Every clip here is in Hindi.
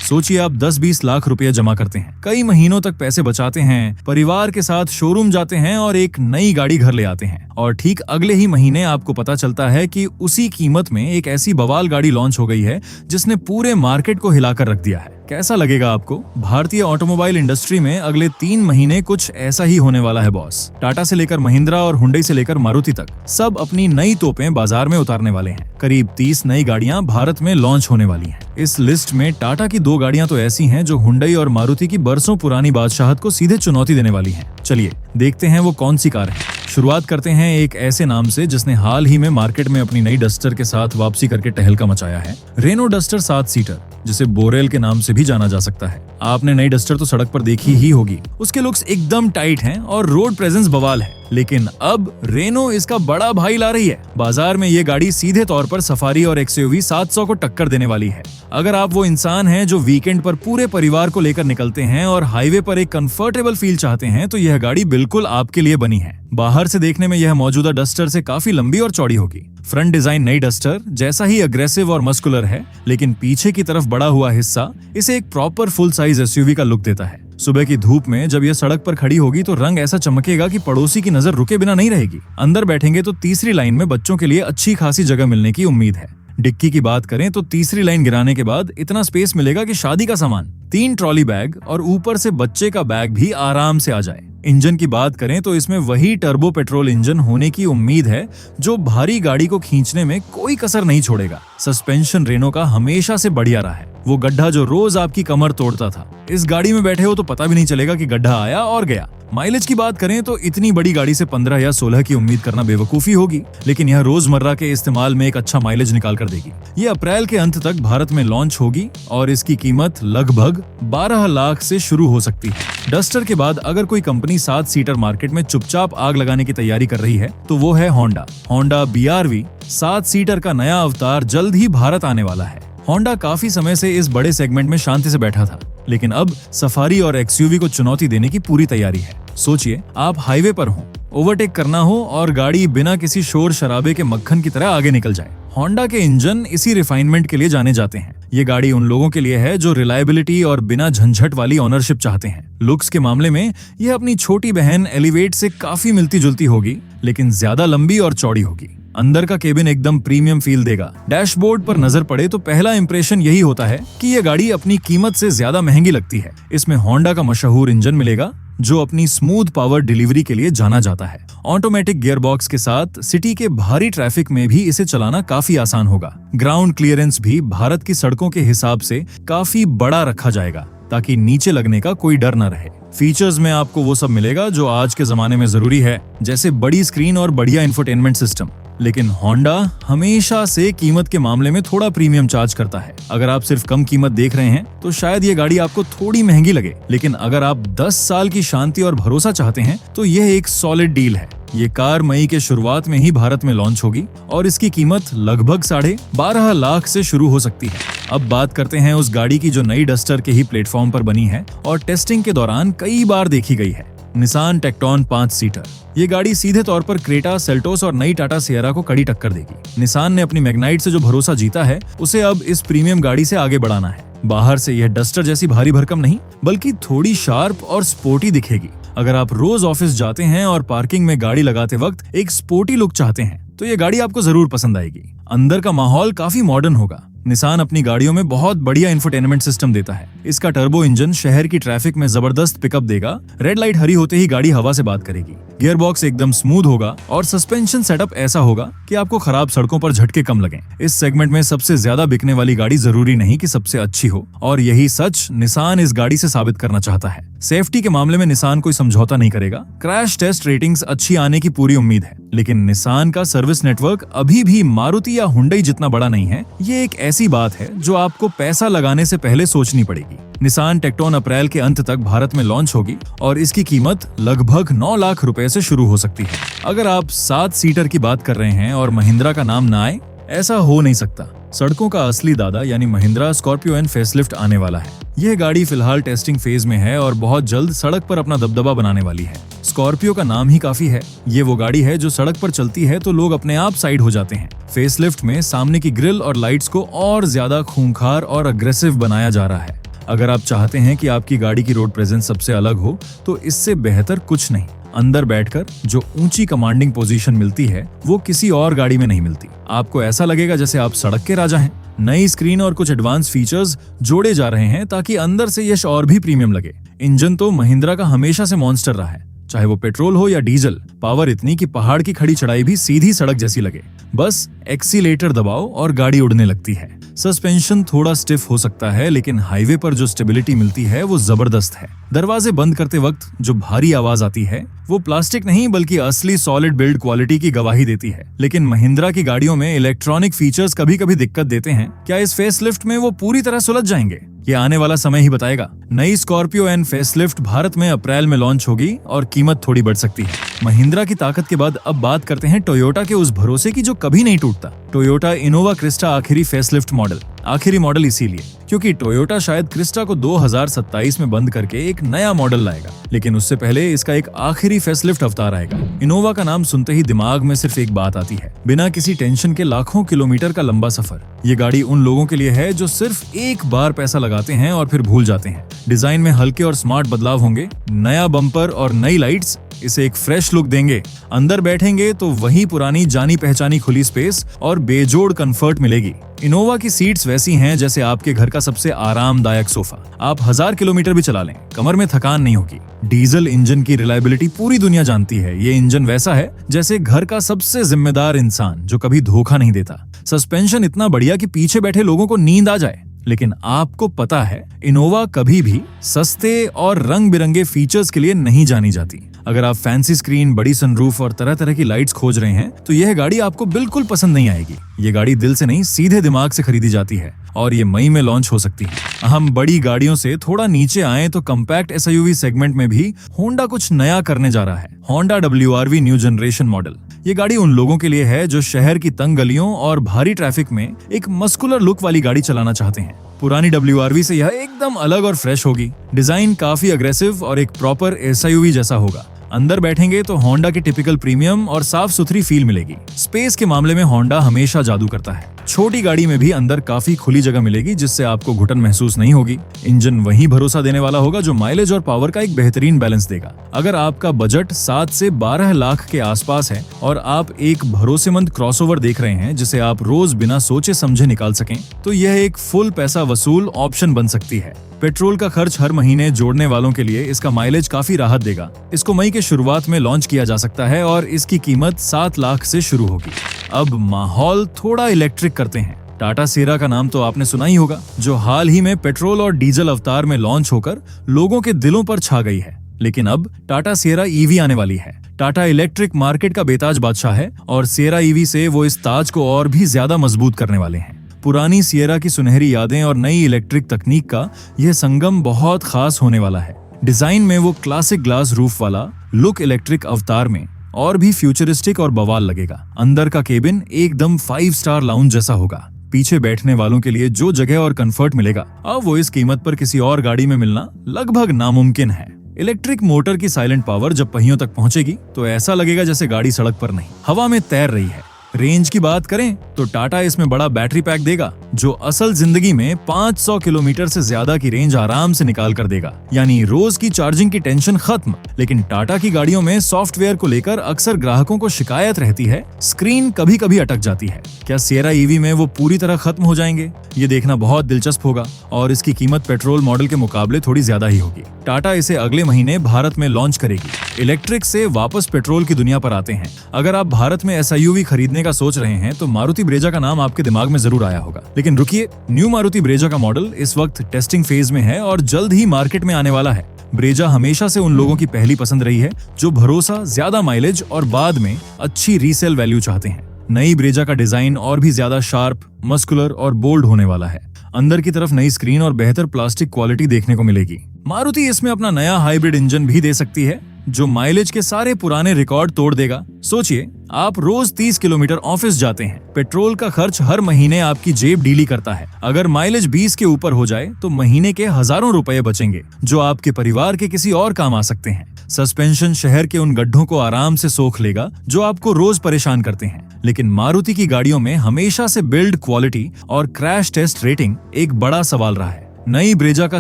सोचिए आप 10-20 लाख रुपए जमा करते हैं, कई महीनों तक पैसे बचाते हैं, परिवार के साथ शोरूम जाते हैं और एक नई गाड़ी घर ले आते हैं और ठीक अगले ही महीने आपको पता चलता है कि उसी कीमत में एक ऐसी बवाल गाड़ी लॉन्च हो गई है जिसने पूरे मार्केट को हिलाकर रख दिया है। कैसा लगेगा आपको? भारतीय ऑटोमोबाइल इंडस्ट्री में अगले 3 महीने कुछ ऐसा ही होने वाला है बॉस। टाटा से लेकर महिंद्रा और हुंडई से लेकर मारुति तक सब अपनी नई तोपें बाजार में उतारने वाले हैं। करीब 30 नई गाड़ियां भारत में लॉन्च होने वाली हैं। इस लिस्ट में टाटा की 2 गाड़ियां तो ऐसी हैं जो हुंडई और मारुति की बरसों पुरानी बादशाहत को सीधे चुनौती देने वाली हैं। चलिए देखते हैं वो कौन सी कार है। शुरुआत करते हैं एक ऐसे नाम से जिसने हाल ही में मार्केट में अपनी नई डस्टर के साथ वापसी करके तहलका मचाया है। रेनो डस्टर 7 सीटर, जिसे बोरेल के नाम से भी जाना जा सकता है। आपने नई डस्टर तो सड़क पर देखी ही होगी। उसके लुक्स एकदम टाइट हैं और रोड प्रेजेंस बवाल है। लेकिन अब रेनो इसका बड़ा भाई ला रही है। बाजार में ये गाड़ी सीधे तौर पर सफारी और XUV 700 को टक्कर देने वाली है। अगर आप वो इंसान हैं जो वीकेंड पर पूरे परिवार को लेकर निकलते हैं और हाईवे पर एक कंफर्टेबल फील चाहते हैं, तो यह गाड़ी बिल्कुल आपके लिए बनी है। बाहर से देखने में यह मौजूदा डस्टर से काफी लंबी और चौड़ी होगी। फ्रंट डिजाइन नई डस्टर जैसा ही अग्रेसिव और मस्कुलर है, लेकिन पीछे की तरफ बड़ा हुआ हिस्सा इसे एक प्रॉपर फुल साइज SUV का लुक देता है। सुबह की धूप में जब यह सड़क पर खड़ी होगी तो रंग ऐसा चमकेगा कि पड़ोसी की नजर रुके बिना नहीं रहेगी। अंदर बैठेंगे तो तीसरी लाइन में बच्चों के लिए अच्छी खासी जगह मिलने की उम्मीद है। डिक्की की बात करें तो तीसरी लाइन गिराने के बाद इतना स्पेस मिलेगा कि शादी का सामान, 3 ट्रॉली बैग और ऊपर से बच्चे का बैग भी आराम से आ जाए। इंजन की बात करें तो इसमें वही टर्बो पेट्रोल इंजन होने की उम्मीद है जो भारी गाड़ी को खींचने में कोई कसर नहीं छोड़ेगा। सस्पेंशन रेनो का हमेशा से बढ़िया रहा है। वो गड्ढा जो रोज आपकी कमर तोड़ता था, इस गाड़ी में बैठे हो तो पता भी नहीं चलेगा कि गड्ढा आया और गया। माइलेज की बात करें तो इतनी बड़ी गाड़ी से 15 या 16 की उम्मीद करना बेवकूफी होगी, लेकिन यह रोजमर्रा के इस्तेमाल में एक अच्छा माइलेज निकाल कर देगी। ये अप्रैल के अंत तक भारत में लॉन्च होगी और इसकी कीमत लगभग 12 लाख से शुरू हो सकती है। डस्टर के बाद अगर कोई कंपनी 7 सीटर मार्केट में चुपचाप आग लगाने की तैयारी कर रही है तो वो है होंडा। होंडा BRV 7 सीटर का नया अवतार जल्द ही भारत आने वाला है। होंडा काफी समय से इस बड़े सेगमेंट में शांति से बैठा था, लेकिन अब सफारी और XUV को चुनौती देने की पूरी तैयारी है। सोचिए आप हाईवे पर हो, ओवरटेक करना हो और गाड़ी बिना किसी शोर शराबे के मक्खन की तरह आगे निकल जाए। होंडा के इंजन इसी रिफाइनमेंट के लिए जाने जाते हैं। ये गाड़ी उन लोगों के लिए है जो रिलायबिलिटी और बिना झंझट वाली ओनरशिप चाहते हैं। लुक्स के मामले में यह अपनी छोटी बहन एलिवेट से काफी मिलती जुलती होगी, लेकिन ज्यादा लंबी और चौड़ी होगी। अंदर का केबिन एकदम प्रीमियम फील देगा। डैशबोर्ड पर नजर पड़े तो पहला इंप्रेशन यही होता है कि यह गाड़ी अपनी कीमत से ज्यादा महंगी लगती है। इसमें होंडा का मशहूर इंजन मिलेगा जो अपनी स्मूथ पावर डिलीवरी के लिए जाना जाता है। ऑटोमेटिक गियरबॉक्स के साथ सिटी के भारी ट्रैफिक में भी इसे चलाना काफी आसान होगा। ग्राउंड क्लियरेंस भी भारत की सड़कों के हिसाब से काफी बड़ा रखा जाएगा ताकि नीचे लगने का कोई डर न रहे। फीचर्स में आपको वो सब मिलेगा जो आज के जमाने में जरूरी है, जैसे बड़ी स्क्रीन और बढ़िया इंफोटेनमेंट सिस्टम। लेकिन होंडा हमेशा से कीमत के मामले में थोड़ा प्रीमियम चार्ज करता है। अगर आप सिर्फ कम कीमत देख रहे हैं तो शायद ये गाड़ी आपको थोड़ी महंगी लगे, लेकिन अगर आप 10 साल की शांति और भरोसा चाहते हैं तो यह एक सॉलिड डील है। ये कार मई के शुरुआत में ही भारत में लॉन्च होगी और इसकी कीमत लगभग 12.5 लाख से शुरू हो सकती है। अब बात करते हैं उस गाड़ी की जो नई डस्टर के ही प्लेटफॉर्म पर बनी है और टेस्टिंग के दौरान कई बार देखी गई है। Nissan Tekton 5 seater. ये गाड़ी सीधे तौर पर क्रेटा, सेल्टोस और नई टाटा सियरा को कड़ी टक्कर देगी। निसान ने अपनी मैग्नाइट से जो भरोसा जीता है उसे अब इस प्रीमियम गाड़ी से आगे बढ़ाना है। बाहर से यह डस्टर जैसी भारी भरकम नहीं, बल्कि थोड़ी शार्प और स्पोर्टी दिखेगी। अगर आप रोज ऑफिस जाते हैं और पार्किंग में गाड़ी लगाते वक्त एक स्पोर्टी लुक चाहते हैं तो ये गाड़ी आपको जरूर पसंद आएगी। अंदर का माहौल काफी मॉडर्न होगा। निसान अपनी गाड़ियों में बहुत बढ़िया इंफोटेनमेंट सिस्टम देता है। इसका टर्बो इंजन शहर की ट्रैफिक में जबरदस्त पिकअप देगा। रेड लाइट हरी होते ही गाड़ी हवा से बात करेगी। गियरबॉक्स एकदम स्मूथ होगा और सस्पेंशन सेटअप ऐसा होगा कि आपको खराब सड़कों पर झटके कम लगें। इस सेगमेंट में सबसे ज्यादा बिकने वाली गाड़ी जरूरी नहीं कि सबसे अच्छी हो, और यही सच निसान इस गाड़ी से साबित करना चाहता है। सेफ्टी के मामले में निसान कोई समझौता नहीं करेगा। क्रैश टेस्ट रेटिंग्स अच्छी आने की पूरी उम्मीद है, लेकिन निसान का सर्विस नेटवर्क अभी भी मारुति या हुंडई जितना बड़ा नहीं है। ये एक ऐसी बात है जो आपको पैसा लगाने से पहले सोचनी पड़ेगी। निसान टेक्टॉन अप्रैल के अंत तक भारत में लॉन्च होगी और इसकी कीमत लगभग 9 लाख रुपए से शुरू हो सकती है। अगर आप 7 सीटर की बात कर रहे हैं और महिंद्रा का नाम ना आए, ऐसा हो नहीं सकता। सड़कों का असली दादा यानी महिंद्रा स्कॉर्पियो एन फेसलिफ्ट आने वाला है। यह गाड़ी फिलहाल टेस्टिंग फेज में है और बहुत जल्द सड़क पर अपना दबदबा बनाने वाली है। स्कॉर्पियो का नाम ही काफी है। ये वो गाड़ी है जो सड़क पर चलती है तो लोग अपने आप साइड हो जाते हैं। फेसलिफ्ट में सामने की ग्रिल और लाइट्स को और ज्यादा खूंखार और अग्रेसिव बनाया जा रहा है। अगर आप चाहते हैं कि आपकी गाड़ी की रोड प्रेजेंस सबसे अलग हो तो इससे बेहतर कुछ नहीं। अंदर बैठकर जो ऊंची कमांडिंग पोजीशन मिलती है वो किसी और गाड़ी में नहीं मिलती। आपको ऐसा लगेगा जैसे आप सड़क के राजा हैं। नई स्क्रीन और कुछ एडवांस फीचर्स जोड़े जा रहे हैं ताकि अंदर से यश और भी प्रीमियम लगे। इंजन तो महिंद्रा का हमेशा से मॉन्स्टर रहा है, चाहे वो पेट्रोल हो या डीजल। पावर इतनी कि पहाड़ की खड़ी चढ़ाई भी सीधी सड़क जैसी लगे। बस एक्सीलेटर दबाओ और गाड़ी उड़ने लगती है। सस्पेंशन थोड़ा स्टिफ हो सकता है, लेकिन हाईवे पर जो स्टेबिलिटी मिलती है वो जबरदस्त है। दरवाजे बंद करते वक्त जो भारी आवाज आती है वो प्लास्टिक नहीं बल्कि असली सॉलिड बिल्ड क्वालिटी की गवाही देती है। लेकिन महिंद्रा की गाड़ियों में इलेक्ट्रॉनिक फीचर्स कभी कभी दिक्कत देते हैं। क्या इस फेसलिफ्ट में वो पूरी तरह सुलझ जाएंगे? ये आने वाला समय ही बताएगा। नई स्कॉर्पियो एंड फेसलिफ्ट भारत में अप्रैल में लॉन्च होगी और कीमत थोड़ी बढ़ सकती है। महिंद्रा की ताकत के बाद अब बात करते हैं टोयोटा के उस भरोसे की जो कभी नहीं टूटता। टोयोटा इनोवा क्रिस्टा आखिरी फेसलिफ्ट मॉडल। आखिरी मॉडल इसीलिए क्योंकि टोयोटा शायद क्रिस्टा को 2027 में बंद करके एक नया मॉडल लाएगा, लेकिन उससे पहले इसका एक आखिरी फेसलिफ्ट अवतार आएगा। इनोवा का नाम सुनते ही दिमाग में सिर्फ एक बात आती है, बिना किसी टेंशन के लाखों किलोमीटर का लंबा सफर। ये गाड़ी उन लोगों के लिए है जो सिर्फ एक बार पैसा लगाते हैं और फिर भूल जाते हैं। डिजाइन में हल्के और स्मार्ट बदलाव होंगे। नया बम्पर और नई लाइट्स इसे एक फ्रेश लुक देंगे। अंदर बैठेंगे तो वही पुरानी जानी पहचानी खुली स्पेस और बेजोड़ कंफर्ट मिलेगी। इनोवा की सीट्स वैसी हैं जैसे आपके घर का सबसे आरामदायक सोफा। आप 1000 किलोमीटर भी चला लें, कमर में थकान नहीं होगी। डीजल इंजन की रिलायबिलिटी पूरी दुनिया जानती है। ये इंजन वैसा है जैसे घर का सबसे जिम्मेदार इंसान जो कभी धोखा नहीं देता। सस्पेंशन इतना बढ़िया कि पीछे बैठे लोगों को नींद आ जाए। लेकिन आपको पता है, इनोवा कभी भी सस्ते और रंग बिरंगे फीचर्स के लिए नहीं जानी जाती। अगर आप फैंसी स्क्रीन, बड़ी सनरूफ और तरह तरह की लाइट्स खोज रहे हैं तो यह गाड़ी आपको बिल्कुल पसंद नहीं आएगी। ये गाड़ी दिल से नहीं, सीधे दिमाग से खरीदी जाती है और ये मई में लॉन्च हो सकती है। हम बड़ी गाड़ियों से थोड़ा नीचे आए तो कंपैक्ट एसयूवी सेगमेंट में भी होंडा कुछ नया करने जा रहा है। Honda WRV new generation model. ये गाड़ी उन लोगों के लिए है जो शहर की तंग गलियों और भारी ट्रैफिक में एक मस्कुलर लुक वाली गाड़ी चलाना चाहते हैं। पुरानी WRV से यह एकदम अलग और फ्रेश होगी। डिजाइन काफी अग्रेसिव और एक प्रॉपर एसयूवी जैसा होगा। अंदर बैठेंगे तो होंडा की टिपिकल प्रीमियम और साफ सुथरी फील मिलेगी। स्पेस के मामले में होंडा हमेशा जादू करता है। छोटी गाड़ी में भी अंदर काफी खुली जगह मिलेगी जिससे आपको घुटन महसूस नहीं होगी। इंजन वही भरोसा देने वाला होगा जो माइलेज और पावर का एक बेहतरीन बैलेंस देगा। अगर आपका बजट 7 से 12 लाख के आसपास है और आप एक भरोसेमंद क्रॉसओवर देख रहे हैं जिसे आप रोज बिना सोचे समझे निकाल सकें, तो यह एक फुल पैसा वसूल ऑप्शन बन सकती है। पेट्रोल का खर्च हर महीने जोड़ने वालों के लिए इसका माइलेज काफी राहत देगा। इसको मई के शुरुआत में लॉन्च किया जा सकता है और इसकी कीमत 7 लाख से शुरू होगी। अब माहौल थोड़ा इलेक्ट्रिक करते हैं। टाटा सियरा का नाम तो आपने सुना ही होगा, जो हाल ही में पेट्रोल और डीजल अवतार में लॉन्च होकर लोगों के दिलों पर छा गई है। लेकिन अब टाटा सियरा ईवी आने वाली है। टाटा इलेक्ट्रिक मार्केट का बेताज बादशाह है और सियरा ईवी से वो इस ताज को और भी ज्यादा मजबूत करने वाले हैं। पुरानी सियरा की सुनहरी यादें और नई इलेक्ट्रिक तकनीक का यह संगम बहुत खास होने वाला है। डिजाइन में वो क्लासिक ग्लास रूफ वाला लुक इलेक्ट्रिक अवतार में और भी फ्यूचरिस्टिक और बवाल लगेगा। अंदर का केबिन एकदम 5 स्टार लाउंज जैसा होगा। पीछे बैठने वालों के लिए जो जगह और कंफर्ट मिलेगा, अब वो इस कीमत पर किसी और गाड़ी में मिलना लगभग नामुमकिन है। इलेक्ट्रिक मोटर की साइलेंट पावर जब पहियों तक पहुंचेगी तो ऐसा लगेगा जैसे गाड़ी सड़क पर नहीं, हवा में तैर रही है। रेंज की बात करें तो टाटा इसमें बड़ा बैटरी पैक देगा जो असल जिंदगी में 500 किलोमीटर से ज्यादा की रेंज आराम से निकाल कर देगा। यानी रोज की चार्जिंग की टेंशन खत्म। लेकिन टाटा की गाड़ियों में सॉफ्टवेयर को लेकर अक्सर ग्राहकों को शिकायत रहती है, स्क्रीन कभी कभी अटक जाती है। क्या सियरा ईवी में वो पूरी तरह खत्म हो जाएंगे? ये देखना बहुत दिलचस्प होगा और इसकी कीमत पेट्रोल मॉडल के मुकाबले थोड़ी ज्यादा ही होगी। टाटा इसे अगले महीने भारत में लॉन्च करेगी। इलेक्ट्रिक से वापस पेट्रोल की दुनिया पर आते हैं। अगर आप भारत में एसयूवी खरीदने का सोच रहे हैं तो मारुति ब्रेजा का नाम आपके दिमाग में जरूर आया होगा। लेकिन रुकिए, न्यू मारुति ब्रेजा का मॉडल इस वक्त टेस्टिंग फेज में है और जल्द ही मार्केट में आने वाला है। ब्रेजा हमेशा से उन लोगों की पहली पसंद रही है जो भरोसा, ज्यादा माइलेज और बाद में अच्छी रीसेल वैल्यू चाहते हैं। नई ब्रेजा का डिजाइन और भी ज्यादा शार्प, मस्कुलर और बोल्ड होने वाला है। अंदर की तरफ नई स्क्रीन और बेहतर प्लास्टिक क्वालिटी देखने को मिलेगी। मारुति इसमें अपना नया हाइब्रिड इंजन भी दे सकती है जो माइलेज के सारे पुराने रिकॉर्ड तोड़ देगा। सोचिए, आप रोज 30 किलोमीटर ऑफिस जाते हैं। पेट्रोल का खर्च हर महीने आपकी जेब ढीली करता है। अगर माइलेज 20 के ऊपर हो जाए तो महीने के हजारों रुपए बचेंगे जो आपके परिवार के किसी और काम आ सकते हैं। सस्पेंशन शहर के उन गड्ढों को आराम से सोख लेगा जो आपको रोज परेशान करते हैं। लेकिन मारुति की गाड़ियों में हमेशा से बिल्ड क्वालिटी और क्रैश टेस्ट रेटिंग एक बड़ा सवाल रहा है। नई ब्रेजा का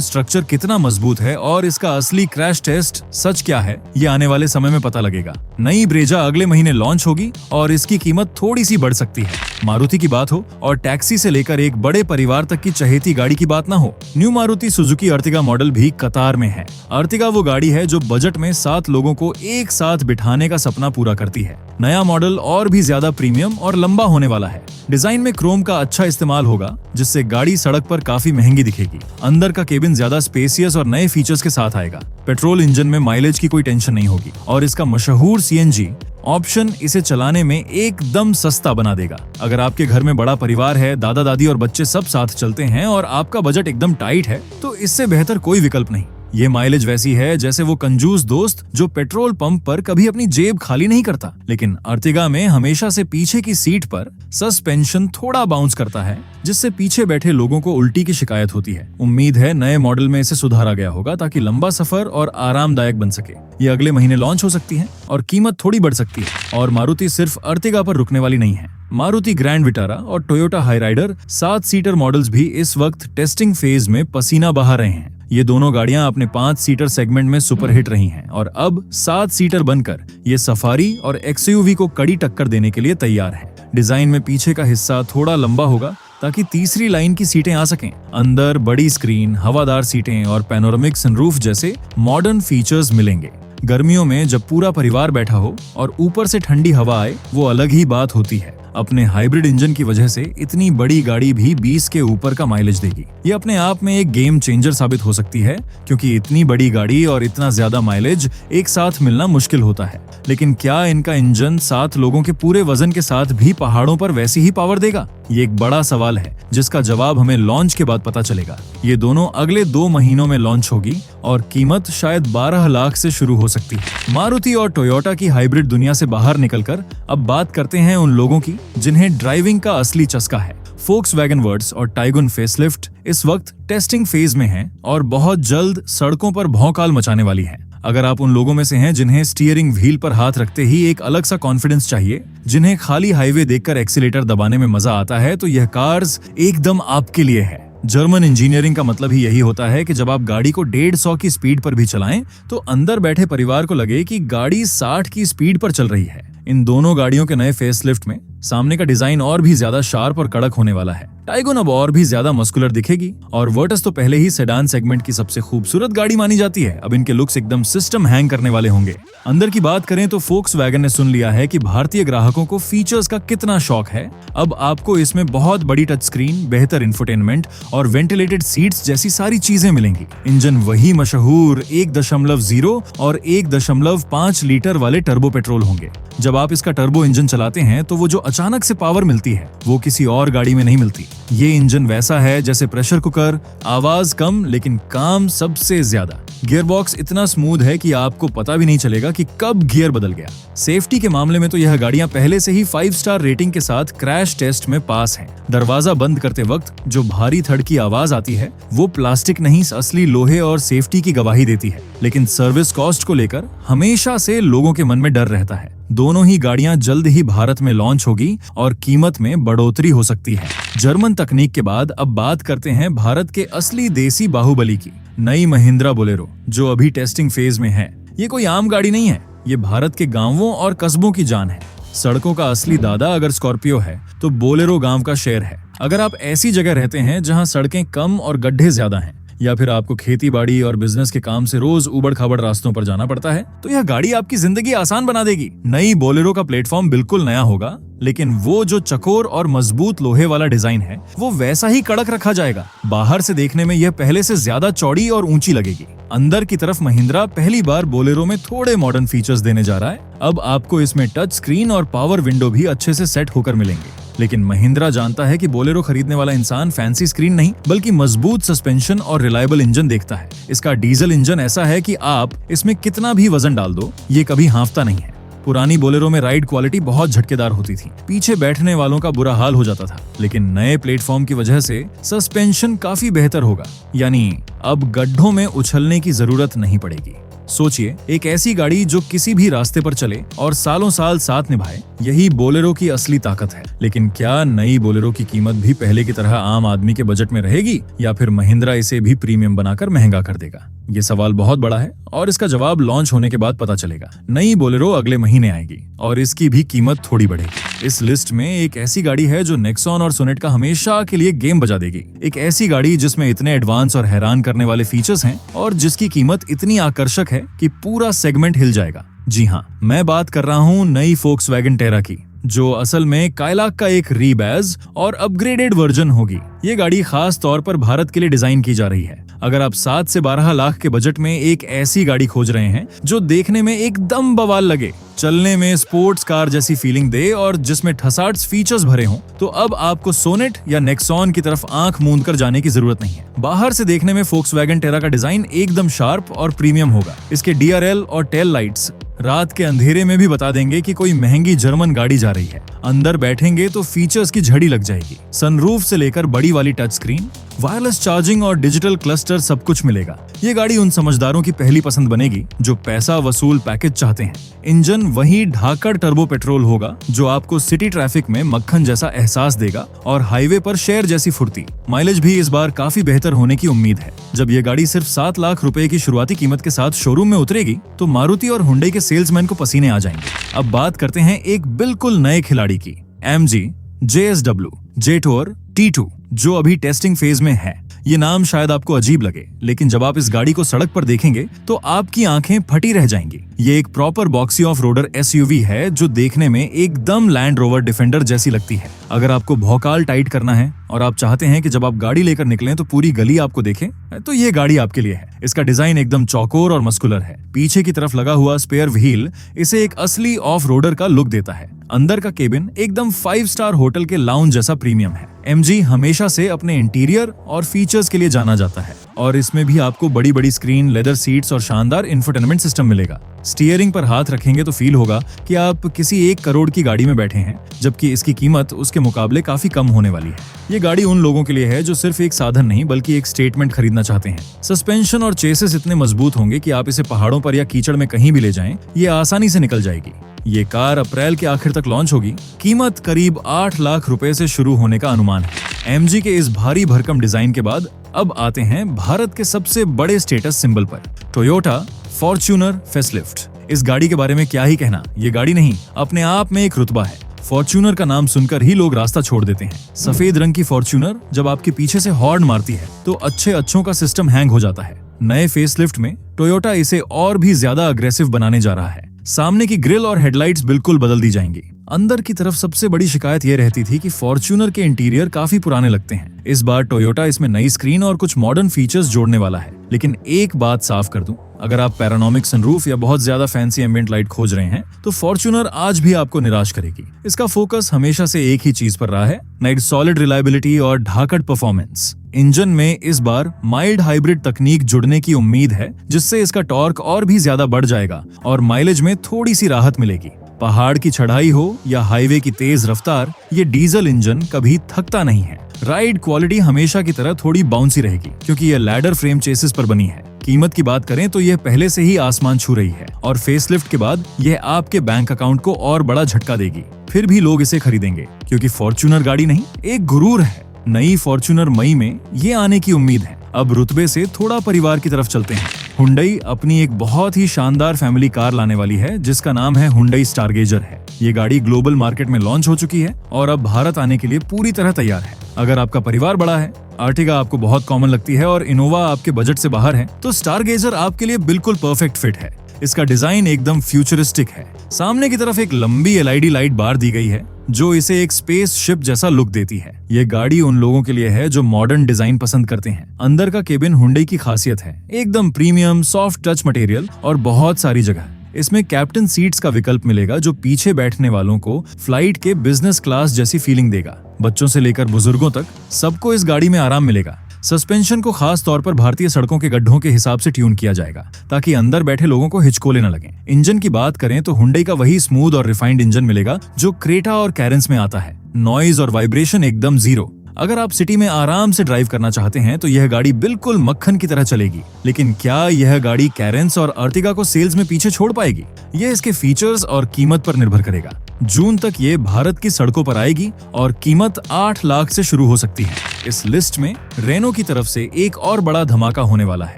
स्ट्रक्चर कितना मजबूत है और इसका असली क्रैश टेस्ट सच क्या है, ये आने वाले समय में पता लगेगा। नई ब्रेजा अगले महीने लॉन्च होगी और इसकी कीमत थोड़ी सी बढ़ सकती है। मारुति की बात हो और टैक्सी से लेकर एक बड़े परिवार तक की चहेती गाड़ी की बात ना हो, new Maruti Suzuki Ertiga model भी कतार में है। अर्टिगा वो गाड़ी है जो बजट में 7 लोगों को एक साथ बिठाने का सपना पूरा करती है। नया मॉडल और भी ज्यादा प्रीमियम और लंबा होने वाला है। डिजाइन में क्रोम का अच्छा इस्तेमाल होगा, जिससे गाड़ी सड़क पर काफी महंगी दिखेगी। अंदर का केबिन ज्यादा स्पेसियस और नए फीचर्स के साथ आएगा। पेट्रोल इंजन में माइलेज की कोई टेंशन नहीं होगी और इसका मशहूर सीएनजी ऑप्शन इसे चलाने में एकदम सस्ता बना देगा। अगर आपके घर में बड़ा परिवार है, दादा दादी और बच्चे सब साथ चलते हैं और आपका बजट एकदम टाइट है, तो इससे बेहतर कोई विकल्प नहीं। ये माइलेज वैसी है जैसे वो कंजूस दोस्त जो पेट्रोल पंप पर कभी अपनी जेब खाली नहीं करता। लेकिन अर्टिगा में हमेशा से पीछे की सीट पर सस्पेंशन थोड़ा बाउंस करता है, जिससे पीछे बैठे लोगों को उल्टी की शिकायत होती है। उम्मीद है नए मॉडल में इसे सुधारा गया होगा ताकि लंबा सफर और आरामदायक बन सके। ये अगले महीने लॉन्च हो सकती है और कीमत थोड़ी बढ़ सकती है। और मारुति सिर्फ अर्टिगा पर रुकने वाली नहीं है। मारुति ग्रैंड विटारा और टोयोटा हाईराइडर 7 सीटर मॉडल्स भी इस वक्त टेस्टिंग फेज में पसीना बहा रहे हैं। ये दोनों गाड़ियां अपने 5 सीटर सेगमेंट में सुपरहिट रही हैं और अब 7 सीटर बनकर ये सफारी और एक्सयूवी को कड़ी टक्कर देने के लिए तैयार है। डिजाइन में पीछे का हिस्सा थोड़ा लंबा होगा ताकि तीसरी लाइन की सीटें आ सकें। अंदर बड़ी स्क्रीन, हवादार सीटें और पैनोरामिक सनरूफ जैसे मॉडर्न फीचर्स मिलेंगे। गर्मियों में जब पूरा परिवार बैठा हो और ऊपर से ठंडी हवा आए, वो अलग ही बात होती है। अपने हाइब्रिड इंजन की वजह से इतनी बड़ी गाड़ी भी 20 के ऊपर का माइलेज देगी। ये अपने आप में एक गेम चेंजर साबित हो सकती है, क्योंकि इतनी बड़ी गाड़ी और इतना ज्यादा माइलेज एक साथ मिलना मुश्किल होता है। लेकिन क्या इनका इंजन 7 लोगों के पूरे वजन के साथ भी पहाड़ों पर वैसी ही पावर देगा? ये एक बड़ा सवाल है जिसका जवाब हमें लॉन्च के बाद पता चलेगा। ये दोनों अगले 2 महीनों में लॉन्च होगी और कीमत शायद 12 लाख से शुरू हो सकती है। मारुति और टोयोटा की हाइब्रिड दुनिया से बाहर निकलकर अब बात करते हैं उन लोगों की जिन्हें ड्राइविंग का असली चस्का है। फोक्सवैगन वर्ड्स और टाइगुन फेसलिफ्ट इस वक्त टेस्टिंग फेज में हैं और बहुत जल्द सड़कों पर भौकाल मचाने वाली हैं। अगर आप उन लोगों में से हैं जिन्हें स्टीयरिंग व्हील पर हाथ रखते ही एक अलग सा कॉन्फिडेंस चाहिए, जिन्हें खाली हाईवे देखकर एक्सीलेटर दबाने में मजा आता है, तो यह कार्स एकदम आपके लिए है। जर्मन इंजीनियरिंग का मतलब ही यही होता है कि जब आप गाड़ी को 150 की स्पीड पर भी चलाएं, तो अंदर बैठे परिवार को लगे कि गाड़ी 60 की स्पीड पर चल रही है। इन दोनों गाड़ियों के नए फेसलिफ्ट में सामने का डिजाइन और भी ज्यादा शार्प और कड़क होने वाला है। टाइगुन अब और भी ज्यादा मस्कुलर दिखेगी और वर्टस तो पहले ही सेडान सेगमेंट की सबसे खूबसूरत गाड़ी मानी जाती है। अब इनके लुक्स एकदम सिस्टम हैंग करने वाले होंगे। अंदर की बात करें तो फोक्सवैगन ने सुन लिया है कि भारतीय ग्राहकों को फीचर्स का कितना शौक है। अब आपको इसमें बहुत बड़ी टच स्क्रीन, बेहतर इंफोटेनमेंट और वेंटिलेटेड सीट्स जैसी सारी चीजें मिलेंगी। इंजन वही मशहूर 1.0 और 1.5 लीटर वाले टर्बो पेट्रोल होंगे। जब आप इसका टर्बो इंजन चलाते हैं तो वो जो अचानक से पावर मिलती है वो किसी और गाड़ी में नहीं मिलती। ये इंजन वैसा है जैसे प्रेशर कुकर, आवाज कम लेकिन काम सबसे ज्यादा। गियरबॉक्स इतना स्मूथ है कि आपको पता भी नहीं चलेगा कि कब गियर बदल गया। सेफ्टी के मामले में तो यह गाड़ियां पहले से ही 5 स्टार रेटिंग के साथ क्रैश टेस्ट में पास हैं। दरवाजा बंद करते वक्त जो भारी थड़ की आवाज आती है वो प्लास्टिक नहीं, असली लोहे और सेफ्टी की गवाही देती है। लेकिन सर्विस कॉस्ट को लेकर हमेशा से लोगों के मन में डर रहता है। दोनों ही गाड़ियां जल्द ही भारत में लॉन्च होगी और कीमत में बढ़ोतरी हो सकती है। जर्मन तकनीक के बाद अब बात करते हैं भारत के असली देसी बाहुबली की, नई महिंद्रा बोलेरो, जो अभी टेस्टिंग फेज में है। ये कोई आम गाड़ी नहीं है, ये भारत के गांवों और कस्बों की जान है। सड़कों का असली दादा अगर स्कॉर्पियो है तो बोलेरो गांव का शेर है। अगर आप ऐसी जगह रहते हैं जहां सड़कें कम और गड्ढे ज्यादा हैं, या फिर आपको खेती बाड़ी और बिजनेस के काम से रोज उबड़ खाबड़ रास्तों पर जाना पड़ता है, तो यह गाड़ी आपकी जिंदगी आसान बना देगी। नई बोलेरो का प्लेटफॉर्म बिल्कुल नया होगा, लेकिन वो जो चकोर और मजबूत लोहे वाला डिजाइन है वो वैसा ही कड़क रखा जाएगा। बाहर से देखने में यह पहले से ज्यादा चौड़ी और ऊंची लगेगी। अंदर की तरफ महिंद्रा पहली बार बोलेरो में थोड़े मॉडर्न फीचर्स देने जा रहा है। अब आपको इसमें टच स्क्रीन और पावर विंडो भी अच्छे से सेट होकर मिलेंगे। लेकिन महिंद्रा जानता है कि बोलेरो खरीदने वाला इंसान फैंसी स्क्रीन नहीं बल्कि मजबूत सस्पेंशन और रिलायबल इंजन देखता है। इसका डीजल इंजन ऐसा है कि आप इसमें कितना भी वजन डाल दो, ये कभी हाँफता नहीं है। पुरानी बोलेरो में राइड क्वालिटी बहुत झटकेदार होती थी, पीछे बैठने वालों का बुरा हाल हो जाता था। लेकिन नए प्लेटफॉर्म की वजह से सस्पेंशन काफी बेहतर होगा, यानी अब गड्ढों में उछलने की जरूरत नहीं पड़ेगी। सोचिए, एक ऐसी गाड़ी जो किसी भी रास्ते पर चले और सालों साल साथ निभाए। यही बोलेरो की असली ताकत है। लेकिन क्या नई बोलेरो की कीमत भी पहले की तरह आम आदमी के बजट में रहेगी, या फिर महिंद्रा इसे भी प्रीमियम बनाकर महंगा कर देगा? ये सवाल बहुत बड़ा है और इसका जवाब लॉन्च होने के बाद पता चलेगा। नई बोलेरो अगले महीने आएगी और इसकी भी कीमत थोड़ी बढ़ेगी। इस लिस्ट में एक ऐसी गाड़ी है जो नेक्सॉन और सोनेट का हमेशा के लिए गेम बजा देगी। एक ऐसी गाड़ी जिसमें इतने एडवांस और हैरान करने वाले फीचर्स हैं और जिसकी कीमत इतनी आकर्षक है कि पूरा सेगमेंट हिल जाएगा। जी हाँ, मैं बात कर रहा हूँ नई फोक्सवैगन टेरा की, जो असल में काइलाक का एक रीबैज और अपग्रेडेड वर्जन होगी। ये गाड़ी खास तौर पर भारत के लिए डिजाइन की जा रही है। अगर आप 7 से 12 लाख के बजट में एक ऐसी गाड़ी खोज रहे हैं जो देखने में एकदम बवाल लगे, चलने में स्पोर्ट्स कार जैसी फीलिंग दे और जिसमें ठसाट्स फीचर्स भरे हों, तो अब आपको सोनेट या नेक्सॉन की तरफ आंख मूंद कर जाने की जरूरत नहीं है। बाहर से देखने में फोक्सवैगन टेरा का डिजाइन एकदम शार्प और प्रीमियम होगा। इसके DRL और टेल लाइट्स रात के अंधेरे में भी बता देंगे कि कोई महंगी जर्मन गाड़ी जा रही है। अंदर बैठेंगे तो फीचर्स की झड़ी लग जाएगी। सनरूफ से लेकर बड़ी वाली टच स्क्रीन, वायरलेस चार्जिंग और डिजिटल क्लस्टर सब कुछ मिलेगा। ये गाड़ी उन समझदारों की पहली पसंद बनेगी जो पैसा वसूल पैकेज चाहते हैं। इंजन वही ढाकर टर्बो पेट्रोल होगा जो आपको सिटी ट्रैफिक में मक्खन जैसा एहसास देगा और हाईवे पर शेयर जैसी फुर्ती। माइलेज भी इस बार काफी बेहतर होने की उम्मीद है। जब ये गाड़ी सिर्फ 7 लाख रुपए की शुरुआती कीमत के साथ शोरूम में उतरेगी तो मारुति और हुंडई के सेल्समैन को पसीने आ जाएंगे। अब बात करते हैं एक बिल्कुल नए खिलाड़ी की, MG JSW Jetour T2, जो अभी टेस्टिंग फेज में है। ये नाम शायद आपको अजीब लगे, लेकिन जब आप इस गाड़ी को सड़क पर देखेंगे तो आपकी आंखें फटी रह जाएंगी। ये एक proper boxy off roader SUV है जो देखने में एकदम लैंड रोवर डिफेंडर जैसी लगती है। अगर आपको भौकाल टाइट करना है और आप चाहते हैं कि जब आप गाड़ी लेकर निकलें तो पूरी गली आपको देखे, तो ये गाड़ी आपके लिए है। इसका डिजाइन एकदम चौकोर और मस्कुलर है। पीछे की तरफ लगा हुआ स्पेयर व्हील इसे एक असली ऑफ रोडर का लुक देता है। अंदर का केबिन एकदम 5 स्टार होटल के लाउंज जैसा प्रीमियम है। MG हमेशा से अपने इंटीरियर और फीचर्स के लिए जाना जाता है और इसमें भी आपको बड़ी बड़ी स्क्रीन, लेदर सीट्स और शानदार इंफोटेनमेंट सिस्टम मिलेगा। स्टीयरिंग पर हाथ रखेंगे तो फील होगा कि आप किसी 1 करोड़ की गाड़ी में बैठे हैं, जबकि इसकी कीमत उसके मुकाबले काफी कम होने वाली है। ये गाड़ी उन लोगों के लिए है जो सिर्फ एक साधन नहीं बल्कि एक स्टेटमेंट खरीदना चाहते हैं। सस्पेंशन और चेसिस इतने मजबूत होंगे कि आप इसे पहाड़ों पर या कीचड़ में कहीं भी ले जाएं, ये आसानी से निकल जाएगी। ये कार अप्रैल के आखिर तक लॉन्च होगी। कीमत करीब 8 लाख रुपए से शुरू होने का अनुमान है। MG के इस भारी भरकम डिजाइन के बाद अब आते हैं भारत के सबसे बड़े स्टेटस सिंबल पर, टोयोटा फॉर्च्यूनर फेसलिफ्ट। इस गाड़ी के बारे में क्या ही कहना, ये गाड़ी नहीं, अपने आप में एक रुतबा है। फॉर्च्यूनर का नाम सुनकर ही लोग रास्ता छोड़ देते हैं। सफेद रंग की फॉर्च्यूनर जब आपके पीछे से हॉर्न मारती है तो अच्छों का सिस्टम हैंग हो जाता है। नए फेसलिफ्ट में टोयोटा इसे और भी ज्यादा अग्रेसिव बनाने जा रहा है। सामने की ग्रिल और हेडलाइट्स बिल्कुल बदल दी जाएंगी। अंदर की तरफ सबसे बड़ी शिकायत यह रहती थी कि फॉर्च्यूनर के इंटीरियर काफी पुराने लगते हैं। इस बार टोयोटा इसमें नई स्क्रीन और कुछ मॉडर्न फीचर्स जोड़ने वाला है। लेकिन एक बात साफ कर दूं, अगर आप पैरानोमिक सनरूफ या बहुत ज्यादा फैंसी एम्बिएंट लाइट खोज रहे हैं तो फॉर्च्यूनर आज भी आपको निराश करेगी। इसका फोकस हमेशा से एक ही चीज पर रहा है, नाइट सॉलिड रिलायबिलिटी और ढाकड़ परफॉर्मेंस। इंजन में इस बार माइल्ड हाइब्रिड तकनीक जुड़ने की उम्मीद है, जिससे इसका टॉर्क और भी ज्यादा बढ़ जाएगा और माइलेज में थोड़ी सी राहत मिलेगी। पहाड़ की चढ़ाई हो या हाईवे की तेज रफ्तार, ये डीजल इंजन कभी थकता नहीं है। राइड क्वालिटी हमेशा की तरह थोड़ी बाउंसी रहेगी क्योंकि ये लैडर फ्रेम चेसिस पर बनी है। कीमत की बात करें तो यह पहले से ही आसमान छू रही है और फेसलिफ्ट के बाद यह आपके बैंक अकाउंट को और बड़ा झटका देगी। फिर भी लोग इसे खरीदेंगे क्योंकि फॉर्च्यूनर गाड़ी नहीं, एक गुरूर है। नई फॉर्च्यूनर मई में ये आने की उम्मीद है। अब रुतबे से थोड़ा परिवार की तरफ चलते हैं। हुंडई अपनी एक बहुत ही शानदार फैमिली कार लाने वाली है जिसका नाम है हुंडई स्टारगेजर है। ये गाड़ी ग्लोबल मार्केट में लॉन्च हो चुकी है और अब भारत आने के लिए पूरी तरह तैयार है। अगर आपका परिवार बड़ा है, आर्टिगा आपको बहुत कॉमन लगती है और इनोवा आपके बजट से बाहर है, तो स्टारगेजर आपके लिए बिल्कुल परफेक्ट फिट है। इसका डिजाइन एकदम फ्यूचरिस्टिक है। सामने की तरफ एक लंबी LED लाइट बार दी गई है जो इसे एक स्पेस शिप जैसा लुक देती है। ये गाड़ी उन लोगों के लिए है जो मॉडर्न डिजाइन पसंद करते हैं। अंदर का केबिन हुंडई की खासियत है, एकदम प्रीमियम सॉफ्ट टच मटेरियल और बहुत सारी जगह। इसमें कैप्टन सीट्स का विकल्प मिलेगा जो पीछे बैठने वालों को फ्लाइट के बिजनेस क्लास जैसी फीलिंग देगा। बच्चों से लेकर बुजुर्गों तक सबको इस गाड़ी में आराम मिलेगा। सस्पेंशन को खास तौर पर भारतीय सड़कों के गड्ढों के हिसाब से ट्यून किया जाएगा ताकि अंदर बैठे लोगों को हिचकोले न लगे। इंजन की बात करें तो हुंडई का वही स्मूथ और रिफाइंड इंजन मिलेगा जो क्रेटा और कैरेंस में आता है। नॉइज और वाइब्रेशन एकदम जीरो। अगर आप सिटी में आराम से ड्राइव करना चाहते हैं तो यह गाड़ी बिल्कुल मक्खन की तरह चलेगी। लेकिन क्या यह गाड़ी कैरेंस और अर्टिगा को सेल्स में पीछे छोड़ पाएगी? यह इसके फीचर्स और कीमत पर निर्भर करेगा। जून तक ये भारत की सड़कों पर आएगी और कीमत 8 लाख से शुरू हो सकती है। इस लिस्ट में रेनो की तरफ से एक और बड़ा धमाका होने वाला है,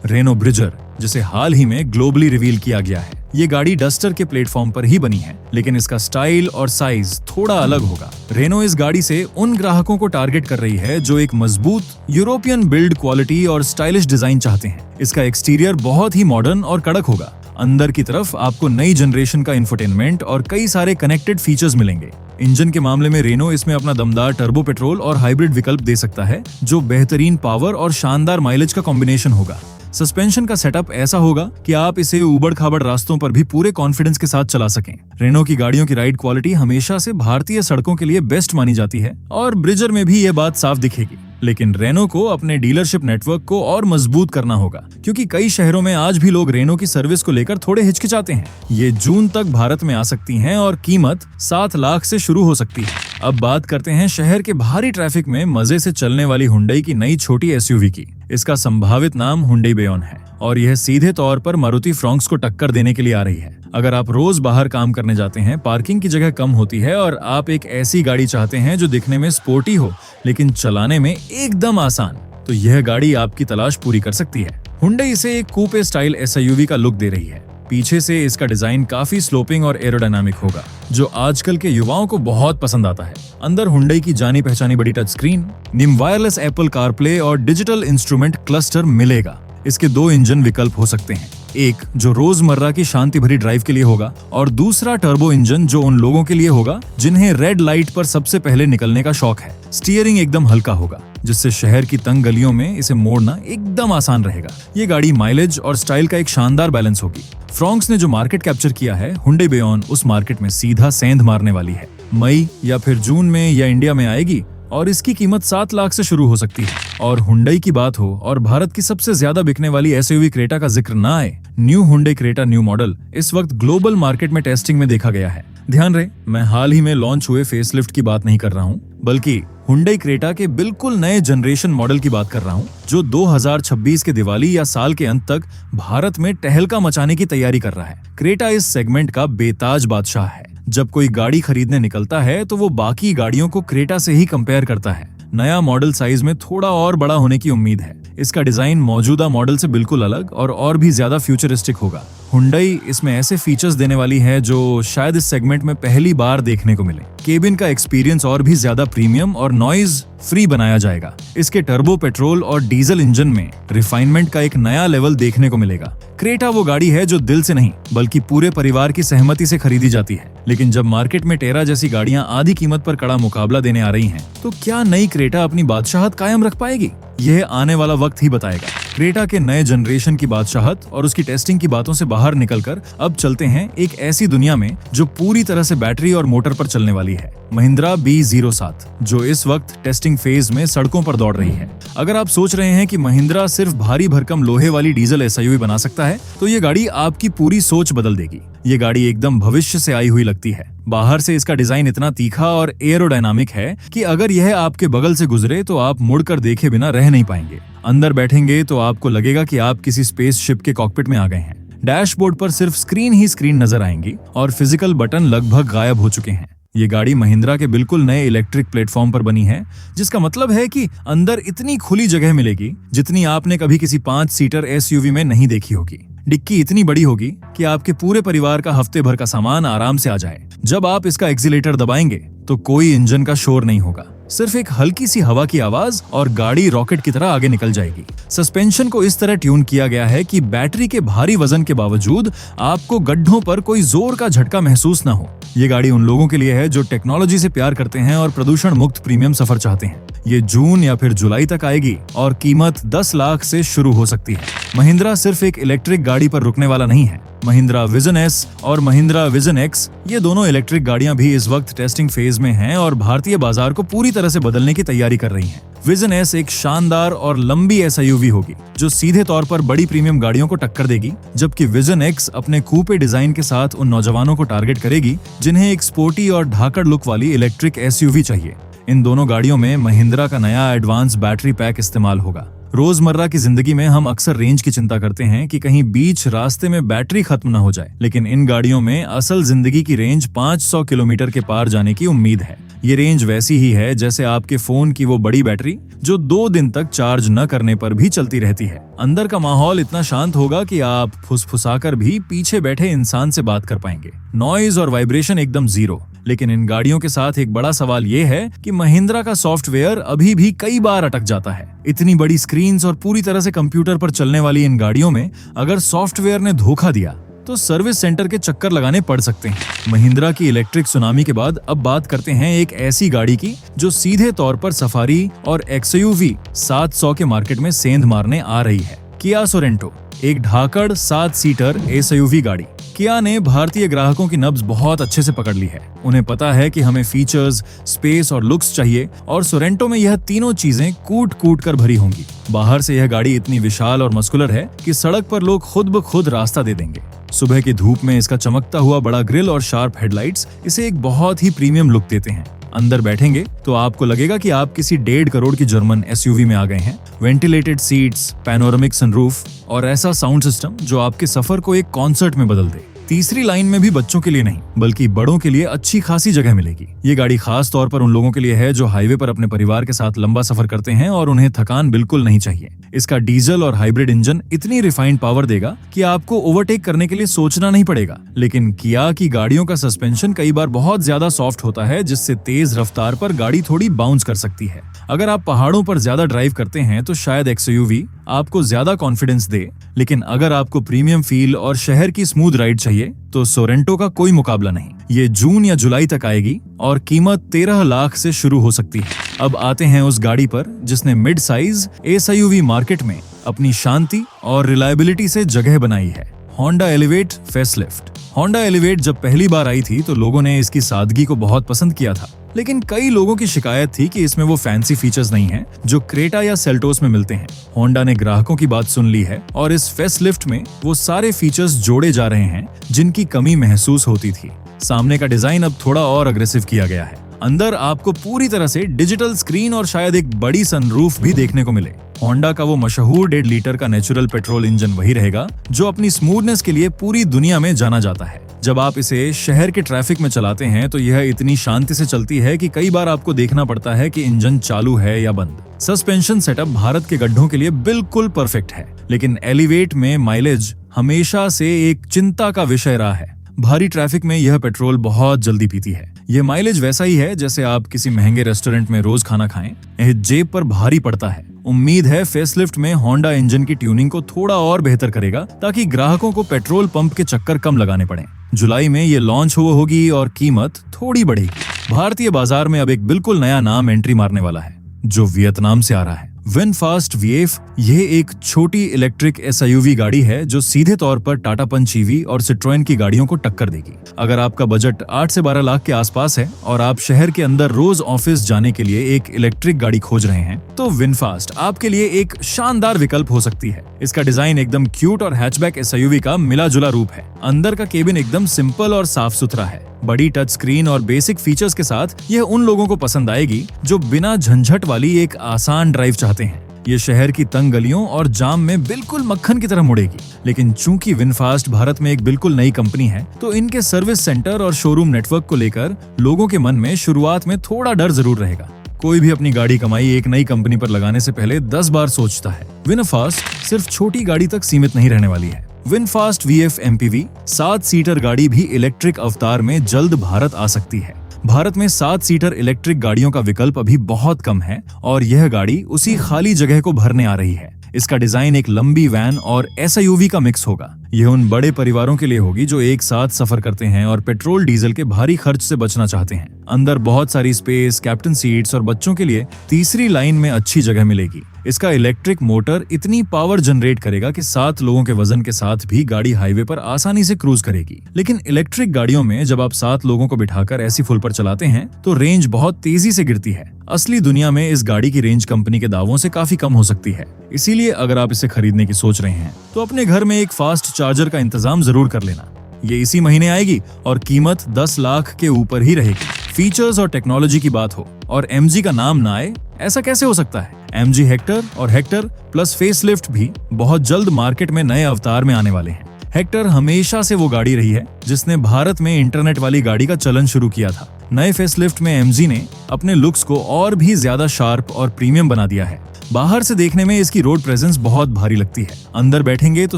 रेनो ब्रिजर, जिसे हाल ही में ग्लोबली रिवील किया गया है। ये गाड़ी डस्टर के प्लेटफॉर्म पर ही बनी है, लेकिन इसका स्टाइल और साइज थोड़ा अलग होगा। रेनो इस गाड़ी से उन ग्राहकों को टारगेट कर रही है जो एक मजबूत यूरोपियन बिल्ड क्वालिटी और स्टाइलिश डिजाइन चाहते हैं। इसका एक्सटीरियर बहुत ही मॉडर्न और कड़क होगा। अंदर की तरफ आपको नई जनरेशन का इंफोटेनमेंट और कई सारे कनेक्टेड फीचर्स मिलेंगे। इंजन के मामले में रेनो इसमें अपना दमदार टर्बो पेट्रोल और हाइब्रिड विकल्प दे सकता है, जो बेहतरीन पावर और शानदार माइलेज का कॉम्बिनेशन होगा। सस्पेंशन का सेटअप ऐसा होगा कि आप इसे उबड़ खाबड़ रास्तों पर भी पूरे कॉन्फिडेंस के साथ चला सकें। रेनो की गाड़ियों की राइड क्वालिटी हमेशा से भारतीय सड़कों के लिए बेस्ट मानी जाती है और ब्रिजर में भी ये बात साफ दिखेगी। लेकिन रेनो को अपने डीलरशिप नेटवर्क को और मजबूत करना होगा, क्योंकि कई शहरों में आज भी लोग रेनो की सर्विस को लेकर थोड़े हिचकिचाते हैं। ये जून तक भारत में आ सकती हैं और कीमत 7 लाख से शुरू हो सकती है। अब बात करते हैं शहर के भारी ट्रैफिक में मजे से चलने वाली हुंडई की नई छोटी एसयूवी की। इसका संभावित नाम हुंडई बेयोन है और यह सीधे तौर पर मारुति फ्रॉन्क्स को टक्कर देने के लिए आ रही है। अगर आप रोज बाहर काम करने जाते हैं, पार्किंग की जगह कम होती है और आप एक ऐसी गाड़ी चाहते हैं जो दिखने में स्पोर्टी हो लेकिन चलाने में एकदम आसान, तो यह गाड़ी आपकी तलाश पूरी कर सकती है। हुंडई इसे एक कूपे स्टाइल एसयूवी का लुक दे रही है। पीछे से इसका डिजाइन काफी स्लोपिंग और एरोडायनामिक होगा, जो आजकल के युवाओं को बहुत पसंद आता है। अंदर हुंडई की जानी पहचानी बड़ी टच स्क्रीन, निम वायरलेस एप्पल कारप्ले और डिजिटल इंस्ट्रूमेंट क्लस्टर मिलेगा। इसके 2 इंजन विकल्प हो सकते हैं, एक जो रोजमर्रा की शांति भरी ड्राइव के लिए होगा और दूसरा टर्बो इंजन जो उन लोगों के लिए होगा जिन्हें रेड लाइट पर सबसे पहले निकलने का शौक है। स्टीयरिंग एकदम हल्का होगा, जिससे शहर की तंग गलियों में इसे मोड़ना एकदम आसान रहेगा। ये गाड़ी माइलेज और स्टाइल का एक शानदार बैलेंस होगी। फ्रॉन्क्स ने जो मार्केट कैप्चर किया है, हुंडई बेयोन उस मार्केट में सीधा सेंध मारने वाली है। मई या फिर जून में यह इंडिया में आएगी और इसकी कीमत 7 लाख से शुरू हो सकती है। और हुंडई की बात हो और भारत की सबसे ज्यादा बिकने वाली एसयूवी क्रेटा का जिक्र ना आए, new Hyundai Creta new model इस वक्त ग्लोबल मार्केट में टेस्टिंग में देखा गया है। ध्यान रहे, मैं हाल ही में लॉन्च हुए फेसलिफ्ट की बात नहीं कर रहा हूँ, बल्कि हुंडई क्रेटा के बिल्कुल नए जनरेशन मॉडल की बात कर रहा हूँ, जो 2026 के दिवाली या साल के अंत तक भारत में टहलका मचाने की तैयारी कर रहा है। क्रेटा इस सेगमेंट का बेताज बादशाह है। जब कोई गाड़ी खरीदने निकलता है तो वो बाकी गाड़ियों को क्रेटा से ही कंपेयर करता है। नया मॉडल साइज में थोड़ा और बड़ा होने की उम्मीद है। इसका डिजाइन मौजूदा मॉडल से बिल्कुल अलग और भी ज्यादा फ्यूचरिस्टिक होगा। हुंडई इसमें ऐसे फीचर्स देने वाली है जो शायद इस सेगमेंट में पहली बार देखने को मिले। केबिन का एक्सपीरियंस और भी ज्यादा प्रीमियम और नॉइज फ्री बनाया जाएगा। इसके टर्बो पेट्रोल और डीजल इंजन में रिफाइनमेंट का एक नया लेवल देखने को मिलेगा। क्रेटा वो गाड़ी है जो दिल से नहीं बल्कि पूरे परिवार की सहमति से खरीदी जाती है। लेकिन जब मार्केट में टेरा जैसी गाड़ियां आधी कीमत पर कड़ा मुकाबला देने आ रही हैं, तो क्या नई क्रेटा अपनी बादशाहत कायम रख पाएगी? यह आने वाला वक्त ही बताएगा। क्रेटा के नए जनरेशन की बादशाहत और उसकी टेस्टिंग की बातों से बाहर निकलकर अब चलते हैं एक ऐसी दुनिया में जो पूरी तरह से बैटरी और मोटर पर चलने वाली है। महिंद्रा B07, जो इस वक्त टेस्टिंग फेज में सड़कों पर दौड़ रही है। अगर आप सोच रहे हैं कि महिंद्रा सिर्फ भारी भरकम लोहे वाली डीजल एसयूवी बना सकता है, तो ये गाड़ी आपकी पूरी सोच बदल देगी। ये गाड़ी एकदम भविष्य से आई हुई लगती है। बाहर से इसका डिजाइन इतना तीखा और एरोडायनामिक है कि अगर यह आपके बगल से गुजरे तो आप मुड़कर देखे बिना रह नहीं पाएंगे। अंदर बैठेंगे तो आपको लगेगा कि आप किसी स्पेस शिप के कॉकपिट में आ गए हैं। डैशबोर्ड पर सिर्फ स्क्रीन ही स्क्रीन नजर आएंगी और फिजिकल बटन लगभग गायब हो चुके हैं। ये गाड़ी महिंद्रा के बिल्कुल नए इलेक्ट्रिक प्लेटफॉर्म पर बनी है, जिसका मतलब है कि अंदर इतनी खुली जगह मिलेगी जितनी आपने कभी किसी 5 सीटर एसयूवी में नहीं देखी होगी। डिक्की इतनी बड़ी होगी कि आपके पूरे परिवार का हफ्ते भर का सामान आराम से आ जाए। जब आप इसका एक्सीलेटर दबाएंगे तो कोई इंजन का शोर नहीं होगा, सिर्फ एक हल्की सी हवा की आवाज और गाड़ी रॉकेट की तरह आगे निकल जाएगी। सस्पेंशन को इस तरह ट्यून किया गया है कि बैटरी के भारी वजन के बावजूद आपको गड्ढों पर कोई जोर का झटका महसूस न हो। ये गाड़ी उन लोगों के लिए है जो टेक्नोलॉजी से प्यार करते हैं और प्रदूषण मुक्त प्रीमियम सफर चाहते हैं। ये जून या फिर जुलाई तक आएगी और कीमत 10 लाख से शुरू हो सकती है। महिंद्रा सिर्फ एक इलेक्ट्रिक गाड़ी पर रुकने वाला नहीं है। महिंद्रा विजन एस और महिंद्रा विजन एक्स, ये दोनों इलेक्ट्रिक गाड़ियां भी इस वक्त टेस्टिंग फेज में हैं और भारतीय बाजार को पूरी तरह से बदलने की तैयारी कर रही हैं। विजन एस एक शानदार और लंबी एसयूवी होगी जो सीधे तौर पर बड़ी प्रीमियम गाड़ियों को टक्कर देगी, जबकि विजन एक्स अपने कूपे डिजाइन के साथ उन नौजवानों को टारगेट करेगी जिन्हें एक स्पोर्टी और ढाकड़ लुक वाली इलेक्ट्रिक एसयूवी चाहिए। इन दोनों गाड़ियों में महिंद्रा का नया एडवांस बैटरी पैक इस्तेमाल होगा। रोजमर्रा की जिंदगी में हम अक्सर रेंज की चिंता करते हैं कि कहीं बीच रास्ते में बैटरी खत्म न हो जाए, लेकिन इन गाड़ियों में असल जिंदगी की रेंज 500 किलोमीटर के पार जाने की उम्मीद है। ये रेंज वैसी ही है जैसे आपके फोन की वो बड़ी बैटरी जो 2 दिन तक चार्ज न करने पर भी चलती रहती है। अंदर का माहौल इतना शांत होगा कि आप फुसफुसाकर भी पीछे बैठे इंसान से बात कर पाएंगे। नॉइज और वाइब्रेशन एकदम जीरो। लेकिन इन गाड़ियों के साथ एक बड़ा सवाल ये है कि महिंद्रा का सॉफ्टवेयर अभी भी कई बार अटक जाता है। इतनी बड़ी स्क्रीन्स और पूरी तरह से कंप्यूटर पर चलने वाली इन गाड़ियों में अगर सॉफ्टवेयर ने धोखा दिया तो सर्विस सेंटर के चक्कर लगाने पड़ सकते हैं। महिंद्रा की इलेक्ट्रिक सुनामी के बाद अब बात करते हैं एक ऐसी गाड़ी की जो सीधे तौर पर सफारी और एक्सयूवी 700 के मार्केट में सेंध मारने आ रही है। किया सोरेंटो, एक ढाकड़ 7 सीटर एसयूवी गाड़ी। किया ने भारतीय ग्राहकों की नब्ज बहुत अच्छे से पकड़ ली है। उन्हें पता है कि हमें फीचर्स, स्पेस और लुक्स चाहिए और सोरेंटो में यह तीनों चीजें कूट कूट कर भरी होंगी। बाहर से यह गाड़ी इतनी विशाल और मस्कुलर है कि सड़क पर लोग खुद ब खुद रास्ता दे देंगे। सुबह की धूप में इसका चमकता हुआ बड़ा ग्रिल और शार्प हेडलाइट्स इसे एक बहुत ही प्रीमियम लुक देते हैं। अंदर बैठेंगे तो आपको लगेगा कि आप किसी 1.5 करोड़ की जर्मन एसयूवी में आ गए हैं। वेंटिलेटेड सीट्स, पैनोरामिक सनरूफ और ऐसा साउंड सिस्टम जो आपके सफर को एक कॉन्सर्ट में बदल दे। तीसरी लाइन में भी बच्चों के लिए नहीं बल्कि बड़ों के लिए अच्छी खासी जगह मिलेगी। ये गाड़ी खास तौर पर उन लोगों के लिए है जो हाईवे पर अपने परिवार के साथ लंबा सफर करते हैं और उन्हें थकान बिल्कुल नहीं चाहिए। इसका डीजल और हाइब्रिड इंजन इतनी रिफाइंड पावर देगा कि आपको ओवरटेक करने के लिए सोचना नहीं पड़ेगा। लेकिन किया की गाड़ियों का सस्पेंशन कई बार बहुत ज्यादा सॉफ्ट होता है जिससे तेज रफ्तार पर गाड़ी थोड़ी बाउंस कर सकती है। अगर आप पहाड़ों पर ज्यादा ड्राइव करते हैं तो शायद एक्सयूवी आपको ज्यादा कॉन्फिडेंस दे, लेकिन अगर आपको प्रीमियम फील और शहर की स्मूथ राइड चाहिए तो सोरेंटो का कोई मुकाबला नहीं। ये जून या जुलाई तक आएगी और कीमत 13 लाख से शुरू हो सकती है। अब आते हैं उस गाड़ी पर जिसने मिड साइज एसयूवी मार्केट में अपनी शांति और रिलायबिलिटी से जगह बनाई है। Honda elevate facelift. Honda elevate जब पहली बार आई थी तो लोगों ने इसकी सादगी को बहुत पसंद किया था, लेकिन कई लोगों की शिकायत थी कि इसमें वो फैंसी फीचर्स नहीं हैं जो क्रेटा या सेल्टोस में मिलते हैं। होंडा ने ग्राहकों की बात सुन ली है और इस फेसलिफ्ट में वो सारे फीचर्स जोड़े जा रहे हैं जिनकी कमी महसूस होती थी। सामने का डिजाइन अब थोड़ा और अग्रेसिव किया गया है। अंदर आपको पूरी तरह से डिजिटल स्क्रीन और शायद एक बड़ी सनरूफ भी देखने को मिले। होंडा का वो मशहूर 1.5 लीटर का नेचुरल पेट्रोल इंजन वही रहेगा जो अपनी स्मूथनेस के लिए पूरी दुनिया में जाना जाता है। जब आप इसे शहर के ट्रैफिक में चलाते हैं तो यह इतनी शांति से चलती है कि कई बार आपको देखना पड़ता है कि इंजन चालू है या बंद। सस्पेंशन सेटअप भारत के गड्ढों के लिए बिल्कुल परफेक्ट है, लेकिन एलिवेट में माइलेज हमेशा से एक चिंता का विषय रहा है। भारी ट्रैफिक में यह पेट्रोल बहुत जल्दी पीती है। यह माइलेज वैसा ही है जैसे आप किसी महंगे रेस्टोरेंट में रोज खाना खाएं, यह जेब पर भारी पड़ता है। उम्मीद है फेसलिफ्ट में होंडा इंजन की ट्यूनिंग को थोड़ा और बेहतर करेगा ताकि ग्राहकों को पेट्रोल पंप के चक्कर कम लगाने पड़े। जुलाई में ये लॉन्च होगी और कीमत थोड़ी बढ़ेगी। भारतीय बाजार में अब एक बिल्कुल नया नाम एंट्री मारने वाला है जो वियतनाम से आ रहा है। VinFast VF. यह एक छोटी इलेक्ट्रिक एसयूवी गाड़ी है जो सीधे तौर पर टाटा पंच ईवी और सिट्रोएन की गाड़ियों को टक्कर देगी। अगर आपका बजट 8 से 12 लाख के आसपास है और आप शहर के अंदर रोज ऑफिस जाने के लिए एक इलेक्ट्रिक गाड़ी खोज रहे हैं तो विनफास्ट आपके लिए एक शानदार विकल्प हो सकती है। इसका डिजाइन एकदम क्यूट और हैचबैक एसयूवी का मिला जुला रूप है। अंदर का केबिन एकदम सिंपल और साफ सुथरा है। बड़ी टच स्क्रीन और बेसिक फीचर्स के साथ यह उन लोगों को पसंद आएगी जो बिना झंझट वाली एक आसान ड्राइव चाहते हैं। ये शहर की तंग गलियों और जाम में बिल्कुल मक्खन की तरह मुड़ेगी। लेकिन चूंकि विनफास्ट भारत में एक बिल्कुल नई कंपनी है तो इनके सर्विस सेंटर और शोरूम नेटवर्क को लेकर लोगों के मन में शुरुआत में थोड़ा डर जरूर रहेगा। कोई भी अपनी गाड़ी कमाई एक नई कंपनी पर लगाने से पहले 10 बार सोचता है। विनफास्ट सिर्फ छोटी गाड़ी तक सीमित नहीं रहने वाली है। विनफास्ट वीएफ एमपीवी 7 सीटर गाड़ी भी इलेक्ट्रिक अवतार में जल्द भारत आ सकती है। भारत में 7 सीटर इलेक्ट्रिक गाड़ियों का विकल्प अभी बहुत कम है और यह गाड़ी उसी खाली जगह को भरने आ रही है। इसका डिजाइन एक लंबी वैन और एसयूवी का मिक्स होगा। यह उन बड़े परिवारों के लिए होगी जो एक साथ सफर करते हैं और पेट्रोल डीजल के भारी खर्च से बचना चाहते हैं। अंदर बहुत सारी स्पेस, कैप्टन सीट्स और बच्चों के लिए तीसरी लाइन में अच्छी जगह मिलेगी। इसका इलेक्ट्रिक मोटर इतनी पावर जनरेट करेगा कि 7 लोगों के वजन के साथ भी गाड़ी हाईवे पर आसानी से क्रूज करेगी। लेकिन इलेक्ट्रिक गाड़ियों में जब आप 7 लोगों को बिठाकर ऐसी फुल पर चलाते हैं तो रेंज बहुत तेजी से गिरती है। असली दुनिया में इस गाड़ी की रेंज कंपनी के दावों से काफी कम हो सकती है। इसीलिए अगर आप इसे खरीदने की सोच रहे हैं तो अपने घर में एक फास्ट चार्जर का इंतजाम जरूर कर लेना। ये इसी महीने आएगी और कीमत 10 लाख के ऊपर ही रहेगी। फीचर्स और टेक्नोलॉजी की बात हो और MG का नाम ना आए, ऐसा कैसे हो सकता है? MG हेक्टर और हेक्टर प्लस फेसलिफ्ट भी बहुत जल्द मार्केट में नए अवतार में आने वाले हैं। हेक्टर हमेशा से वो गाड़ी रही है जिसने भारत में इंटरनेट वाली गाड़ी का चलन शुरू किया था। नए फेसलिफ्ट में MG ने अपने लुक्स को और भी ज्यादा शार्प और प्रीमियम बना दिया है। बाहर से देखने में इसकी रोड प्रेजेंस बहुत भारी लगती है। अंदर बैठेंगे तो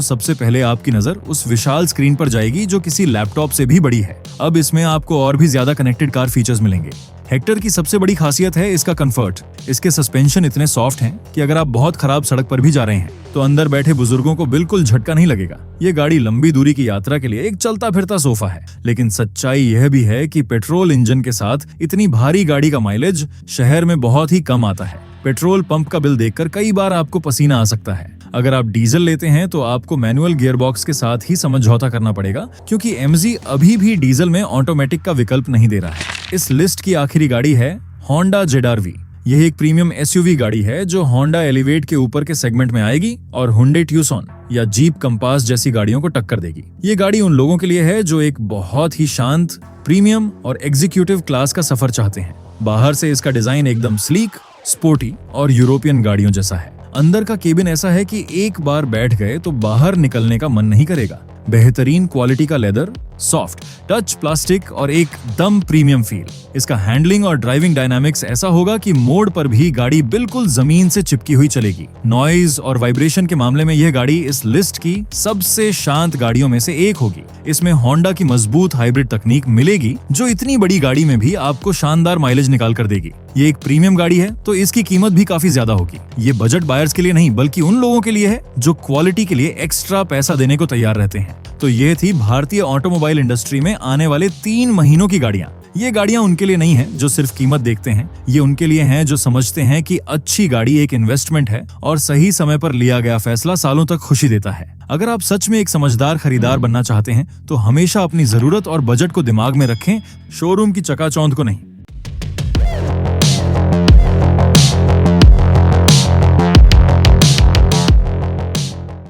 सबसे पहले आपकी नजर उस विशाल स्क्रीन पर जाएगी जो किसी लैपटॉप से भी बड़ी है। अब इसमें आपको और भी ज्यादा कनेक्टेड कार फीचर्स मिलेंगे। हेक्टर की सबसे बड़ी खासियत है इसका कंफर्ट। इसके सस्पेंशन इतने सॉफ्ट हैं कि अगर आप बहुत खराब सड़क पर भी जा रहे हैं तो अंदर बैठे बुजुर्गों को बिल्कुल झटका नहीं लगेगा। ये गाड़ी लंबी दूरी की यात्रा के लिए एक चलता फिरता सोफा है। लेकिन सच्चाई यह भी है कि पेट्रोल इंजन के साथ इतनी भारी गाड़ी का माइलेज शहर में बहुत ही कम आता है। पेट्रोल पंप का बिल देखकर कई बार आपको पसीना आ सकता है। अगर आप डीजल लेते हैं तो आपको मैनुअल गियरबॉक्स के साथ ही समझौता करना पड़ेगा, क्योंकि MG अभी भी डीजल में ऑटोमेटिक का विकल्प नहीं दे रहा है। इस लिस्ट की आखिरी गाड़ी है होंडा ZR-V। यह एक प्रीमियम SUV गाड़ी है जो होंडा एलिवेट के ऊपर के सेगमेंट में आएगी और हुंडई ट्यूसॉन या जीप कंपास जैसी गाड़ियों को टक्कर देगी। ये गाड़ी उन लोगों के लिए है जो एक बहुत ही शांत, प्रीमियम और एग्जीक्यूटिव क्लास का सफर चाहते हैं। बाहर से इसका डिजाइन एकदम स्लीक, स्पोर्टी और यूरोपियन गाड़ियों जैसा है। अंदर का केबिन ऐसा है कि एक बार बैठ गए तो बाहर निकलने का मन नहीं करेगा। बेहतरीन क्वालिटी का लेदर, सॉफ्ट टच प्लास्टिक और एक दम प्रीमियम फील। इसका हैंडलिंग और ड्राइविंग डायनामिक्स ऐसा होगा कि मोड़ पर भी गाड़ी बिल्कुल जमीन से चिपकी हुई चलेगी। नॉइज और वाइब्रेशन के मामले में यह गाड़ी इस लिस्ट की सबसे शांत गाड़ियों में से एक होगी। इसमें होंडा की मजबूत हाइब्रिड तकनीक मिलेगी जो इतनी बड़ी गाड़ी में भी आपको शानदार माइलेज निकाल कर देगी। ये एक प्रीमियम गाड़ी है तो इसकी कीमत भी काफी ज्यादा होगी। ये बजट बायर्स के लिए नहीं बल्कि उन लोगों के लिए है जो क्वालिटी के लिए एक्स्ट्रा पैसा देने को तैयार रहते हैं। तो ये थी भारतीय ऑटोमोबाइल इंडस्ट्री में आने वाले 3 महीनों की गाड़ियां। ये गाड़ियां उनके लिए नहीं है जो सिर्फ कीमत देखते हैं, ये उनके लिए हैं जो समझते हैं कि अच्छी गाड़ी एक इन्वेस्टमेंट है और सही समय पर लिया गया फैसला सालों तक खुशी देता है। अगर आप सच में एक समझदार खरीदार बनना चाहते हैं तो हमेशा अपनी जरूरत और बजट को दिमाग में रखें, शोरूम की चकाचौंध को नहीं।